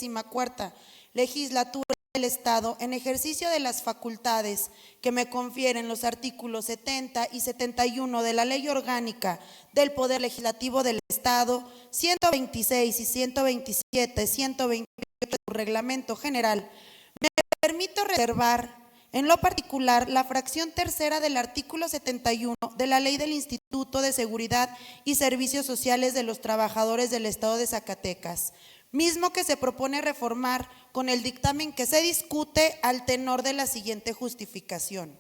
64ª legislatura del Estado, en ejercicio de las facultades que me confieren los artículos 70 y 71 de la Ley Orgánica del Poder Legislativo del Estado, 126 y 127, 128 de su Reglamento General, me permito reservar en lo particular la fracción tercera del artículo 71 de la Ley del Instituto de Seguridad y Servicios Sociales de los Trabajadores del Estado de Zacatecas, mismo que se propone reformar con el dictamen que se discute al tenor de la siguiente justificación.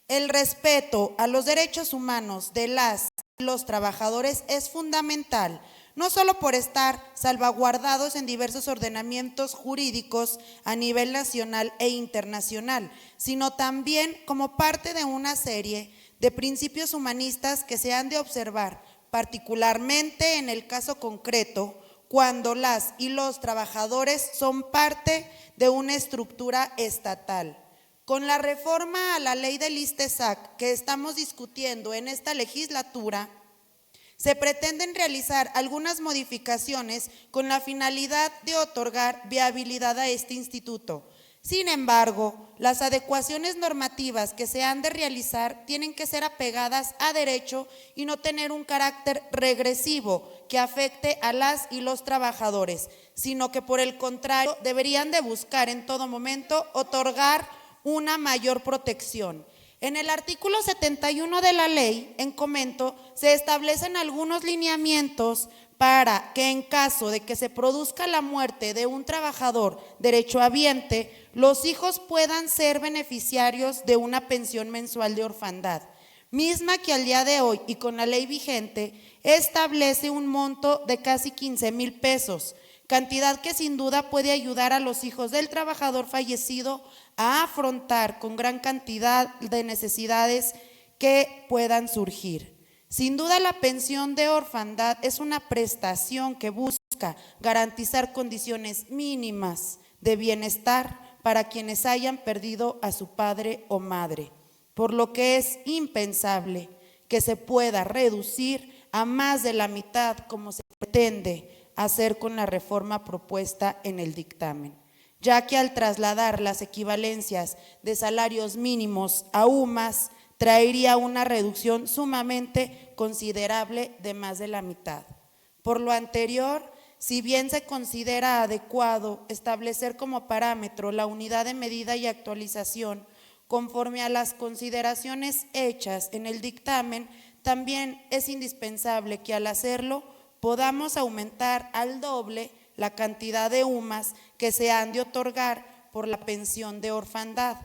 El respeto a los derechos humanos de las y los trabajadores es fundamental, no solo por estar salvaguardados en diversos ordenamientos jurídicos a nivel nacional e internacional, sino también como parte de una serie de principios humanistas que se han de observar, particularmente en el caso concreto, cuando las y los trabajadores son parte de una estructura estatal. Con la reforma a la ley del ISTESAC que estamos discutiendo en esta legislatura, se pretenden realizar algunas modificaciones con la finalidad de otorgar viabilidad a este instituto. Sin embargo, las adecuaciones normativas que se han de realizar tienen que ser apegadas a derecho y no tener un carácter regresivo que afecte a las y los trabajadores, sino que por el contrario deberían de buscar en todo momento otorgar una mayor protección. En el artículo 71 de la ley, en comento, se establecen algunos lineamientos para que en caso de que se produzca la muerte de un trabajador derechohabiente, los hijos puedan ser beneficiarios de una pensión mensual de orfandad, misma que al día de hoy y con la ley vigente establece un monto de casi 15,000 pesos, cantidad que sin duda puede ayudar a los hijos del trabajador fallecido a afrontar con gran cantidad de necesidades que puedan surgir. Sin duda, la pensión de orfandad es una prestación que busca garantizar condiciones mínimas de bienestar para quienes hayan perdido a su padre o madre, por lo que es impensable que se pueda reducir a más de la mitad como se pretende hacer con la reforma propuesta en el dictamen, ya que al trasladar las equivalencias de salarios mínimos a UMAS, traería una reducción sumamente considerable de más de la mitad. Por lo anterior, si bien se considera adecuado establecer como parámetro la unidad de medida y actualización conforme a las consideraciones hechas en el dictamen, también es indispensable que al hacerlo podamos aumentar al doble la cantidad de UMAS que se han de otorgar por la pensión de orfandad,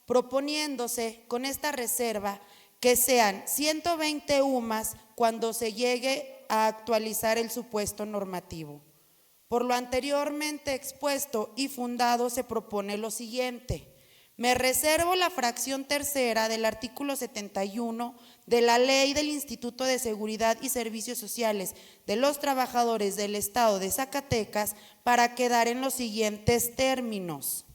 proponiéndose con esta reserva que sean 120 UMAS cuando se llegue a actualizar el supuesto normativo. Por lo anteriormente expuesto y fundado se propone lo siguiente. Me reservo la fracción tercera del artículo 71 de la Ley del Instituto de Seguridad y Servicios Sociales de los Trabajadores del Estado de Zacatecas para quedar en los siguientes términos.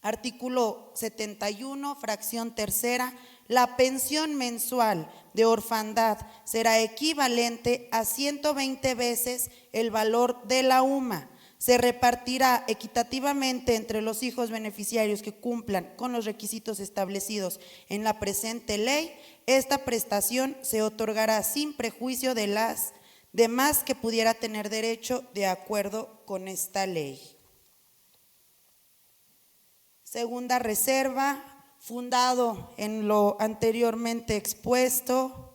Artículo 71, fracción tercera, la pensión mensual de orfandad será equivalente a 120 veces el valor de la UMA. Se repartirá equitativamente entre los hijos beneficiarios que cumplan con los requisitos establecidos en la presente ley. Esta prestación se otorgará sin prejuicio de las demás que pudiera tener derecho de acuerdo con esta ley. Segunda reserva, fundado en lo anteriormente expuesto,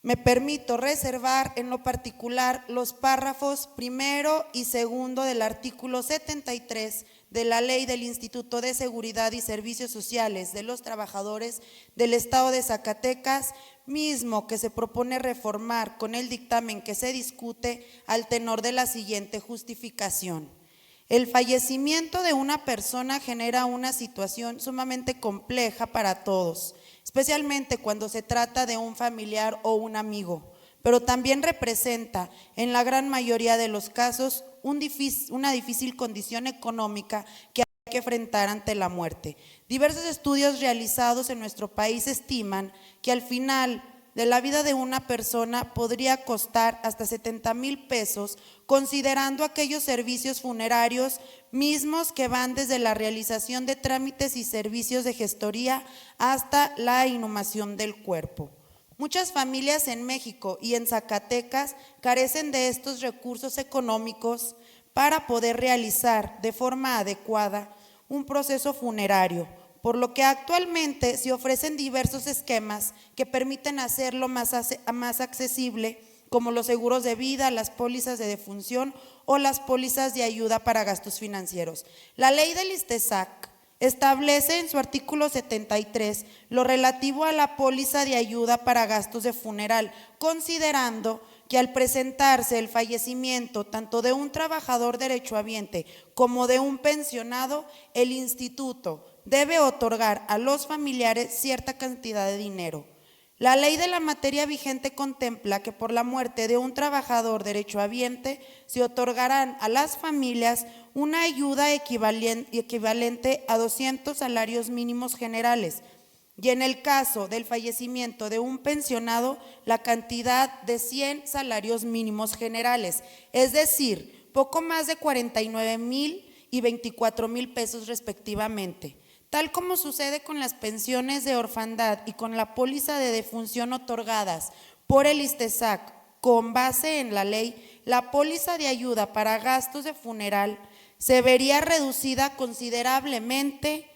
me permito reservar en lo particular los párrafos primero y segundo del artículo 73 de la Ley del Instituto de Seguridad y Servicios Sociales de los Trabajadores del Estado de Zacatecas, mismo que se propone reformar con el dictamen que se discute al tenor de la siguiente justificación. El fallecimiento de una persona genera una situación sumamente compleja para todos, especialmente cuando se trata de un familiar o un amigo, pero también representa en la gran mayoría de los casos una difícil condición económica que hay que enfrentar ante la muerte. Diversos estudios realizados en nuestro país estiman que al final de la vida de una persona podría costar hasta 70,000 pesos, considerando aquellos servicios funerarios mismos que van desde la realización de trámites y servicios de gestoría hasta la inhumación del cuerpo. Muchas familias en México y en Zacatecas carecen de estos recursos económicos para poder realizar de forma adecuada un proceso funerario, por lo que actualmente se ofrecen diversos esquemas que permiten hacerlo más accesible, como los seguros de vida, las pólizas de defunción o las pólizas de ayuda para gastos financieros. La ley del ISTESAC establece en su artículo 73 lo relativo a la póliza de ayuda para gastos de funeral, considerando que al presentarse el fallecimiento tanto de un trabajador derechohabiente como de un pensionado, el instituto debe otorgar a los familiares cierta cantidad de dinero. La ley de la materia vigente contempla que por la muerte de un trabajador derechohabiente se otorgarán a las familias una ayuda equivalente a 200 salarios mínimos generales, y en el caso del fallecimiento de un pensionado, la cantidad de 100 salarios mínimos generales, es decir, poco más de 49,000 y 24,000 pesos respectivamente. Tal como sucede con las pensiones de orfandad y con la póliza de defunción otorgadas por el ISTESAC, con base en la ley, la póliza de ayuda para gastos de funeral se vería reducida considerablemente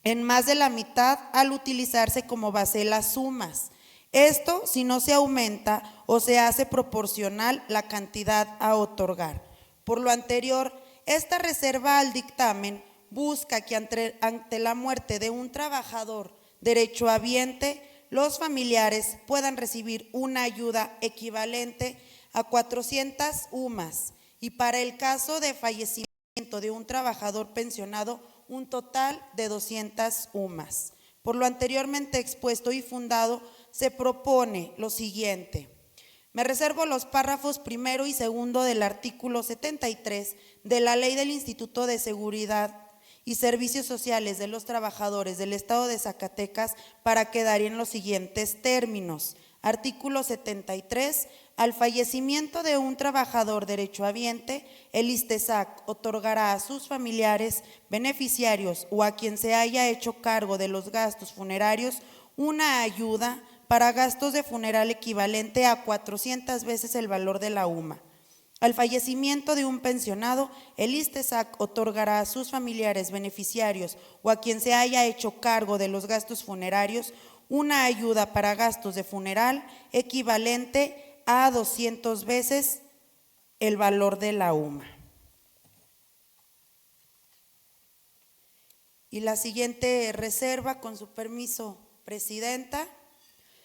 en más de la mitad al utilizarse como base las sumas. Esto si no se aumenta o se hace proporcional la cantidad a otorgar. Por lo anterior, esta reserva al dictamen busca que ante la muerte de un trabajador derechohabiente, los familiares puedan recibir una ayuda equivalente a 400 UMAS y para el caso de fallecimiento de un trabajador pensionado, un total de 200 UMAS. Por lo anteriormente expuesto y fundado, se propone lo siguiente. Me reservo los párrafos primero y segundo del artículo 73 de la Ley del Instituto de Seguridad y Servicios Sociales de los Trabajadores del Estado de Zacatecas para quedar en los siguientes términos. Artículo 73. Al fallecimiento de un trabajador derechohabiente, el ISTESAC otorgará a sus familiares, beneficiarios o a quien se haya hecho cargo de los gastos funerarios una ayuda para gastos de funeral equivalente a 400 veces el valor de la UMA. Al fallecimiento de un pensionado, el ISTESAC otorgará a sus familiares, beneficiarios o a quien se haya hecho cargo de los gastos funerarios una ayuda para gastos de funeral equivalente a 200 veces el valor de la UMA. Y la siguiente reserva, con su permiso, Presidenta.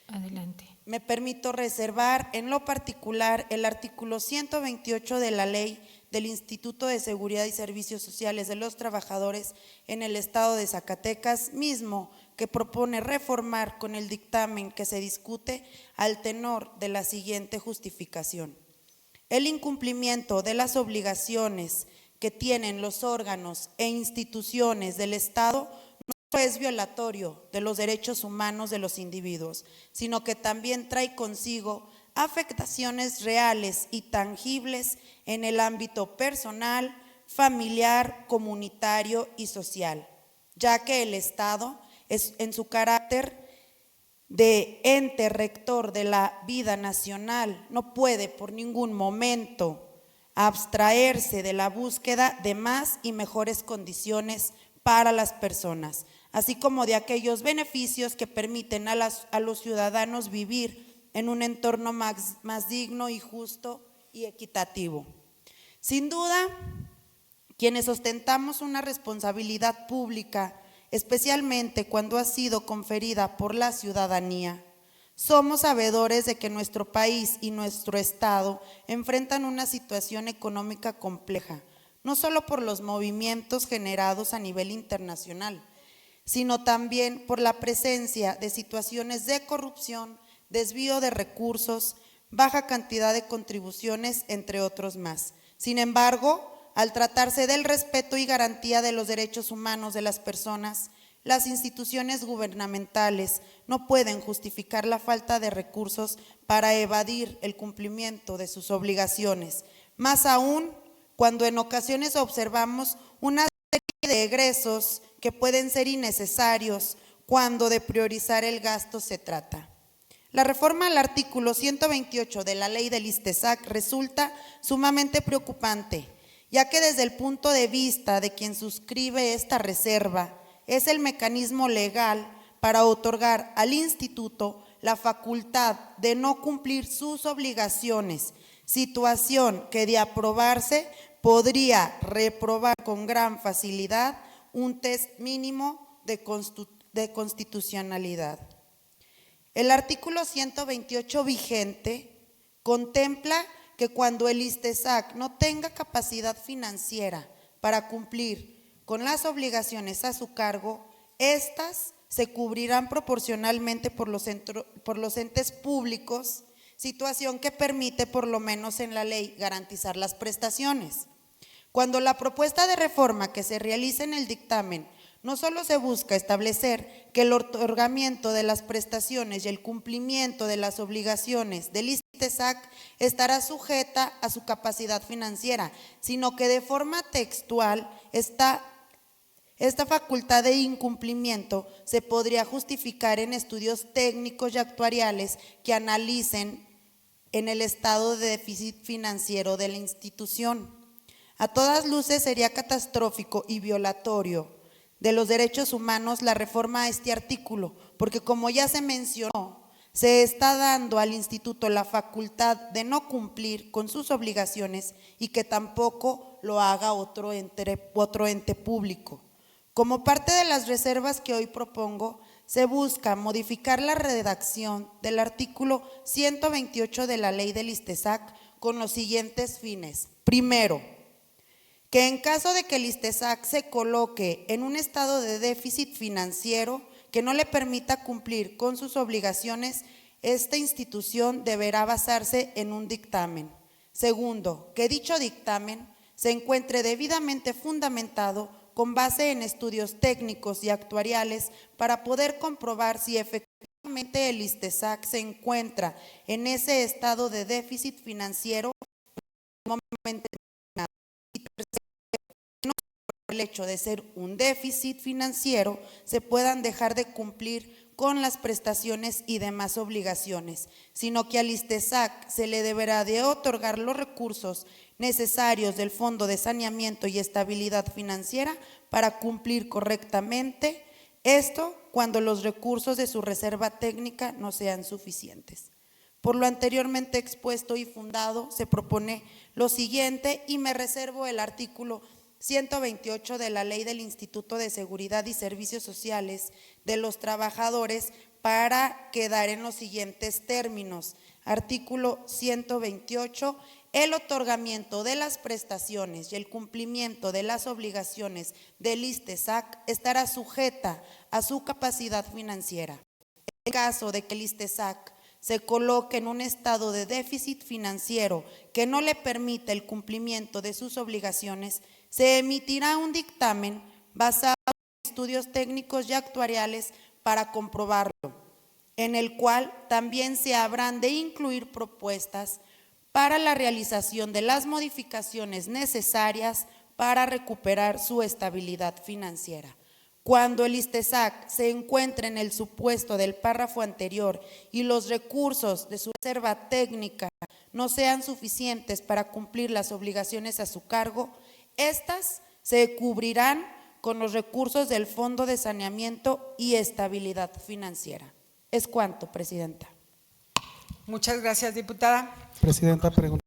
Adelante. Me permito reservar en lo particular el artículo 128 de la Ley del Instituto de Seguridad y Servicios Sociales de los Trabajadores en el Estado de Zacatecas, mismo que propone reformar con el dictamen que se discute al tenor de la siguiente justificación. El incumplimiento de las obligaciones que tienen los órganos e instituciones del Estado no es violatorio de los derechos humanos de los individuos, sino que también trae consigo afectaciones reales y tangibles en el ámbito personal, familiar, comunitario y social, ya que el Estado es en su carácter de ente rector de la vida nacional, no puede por ningún momento abstraerse de la búsqueda de más y mejores condiciones para las personas, así como de aquellos beneficios que permiten a los ciudadanos vivir en un entorno más digno y justo y equitativo. Sin duda, quienes ostentamos una responsabilidad pública, especialmente cuando ha sido conferida por la ciudadanía, somos sabedores de que nuestro país y nuestro Estado enfrentan una situación económica compleja, no solo por los movimientos generados a nivel internacional, sino también por la presencia de situaciones de corrupción, desvío de recursos, baja cantidad de contribuciones, entre otros más. Sin embargo, al tratarse del respeto y garantía de los derechos humanos de las personas, las instituciones gubernamentales no pueden justificar la falta de recursos para evadir el cumplimiento de sus obligaciones, más aún cuando en ocasiones observamos una serie de egresos que pueden ser innecesarios cuando de priorizar el gasto se trata. La reforma al artículo 128 de la ley del ISTESAC resulta sumamente preocupante, ya que desde el punto de vista de quien suscribe esta reserva, es el mecanismo legal para otorgar al instituto la facultad de no cumplir sus obligaciones, situación que de aprobarse podría reprobar con gran facilidad un test mínimo de constitucionalidad. El artículo 128 vigente contempla que cuando el ISTESAC no tenga capacidad financiera para cumplir con las obligaciones a su cargo, estas se cubrirán proporcionalmente por los entes públicos, situación que permite, por lo menos en la ley, garantizar las prestaciones. Cuando la propuesta de reforma que se realiza en el dictamen no solo se busca establecer que el otorgamiento de las prestaciones y el cumplimiento de las obligaciones del ISTESAC estará sujeta a su capacidad financiera, sino que de forma textual esta facultad de incumplimiento se podría justificar en estudios técnicos y actuariales que analicen en el estado de déficit financiero de la institución. A todas luces sería catastrófico y violatorio de los derechos humanos la reforma a este artículo, porque como ya se mencionó, se está dando al instituto la facultad de no cumplir con sus obligaciones y que tampoco lo haga otro ente público. Como parte de las reservas que hoy propongo, se busca modificar la redacción del artículo 128 de la ley del ISTESAC con los siguientes fines. Primero, que en caso de que el ISTESAC se coloque en un estado de déficit financiero que no le permita cumplir con sus obligaciones, esta institución deberá basarse en un dictamen. Segundo, que dicho dictamen se encuentre debidamente fundamentado con base en estudios técnicos y actuariales para poder comprobar si efectivamente el ISTESAC se encuentra en ese estado de déficit financiero en un momento determinado. Y tercero, no por el hecho de ser un déficit financiero se puedan dejar de cumplir con las prestaciones y demás obligaciones, sino que al ISTESAC se le deberá de otorgar los recursos necesarios del Fondo de Saneamiento y Estabilidad Financiera para cumplir correctamente esto cuando los recursos de su reserva técnica no sean suficientes. Por lo anteriormente expuesto y fundado, se propone lo siguiente y me reservo el artículo 128 de la Ley del Instituto de Seguridad y Servicios Sociales de los Trabajadores para quedar en los siguientes términos. Artículo 128. El otorgamiento de las prestaciones y el cumplimiento de las obligaciones del ISTESAC estará sujeta a su capacidad financiera. En caso de que el ISTESAC se coloque en un estado de déficit financiero que no le permita el cumplimiento de sus obligaciones, se emitirá un dictamen basado en estudios técnicos y actuariales para comprobarlo, en el cual también se habrán de incluir propuestas para la realización de las modificaciones necesarias para recuperar su estabilidad financiera. Cuando el ISTESAC se encuentre en el supuesto del párrafo anterior y los recursos de su reserva técnica no sean suficientes para cumplir las obligaciones a su cargo, estas se cubrirán con los recursos del Fondo de Saneamiento y Estabilidad Financiera. Es cuanto, Presidenta. Muchas gracias, diputada. Presidenta, pregunta.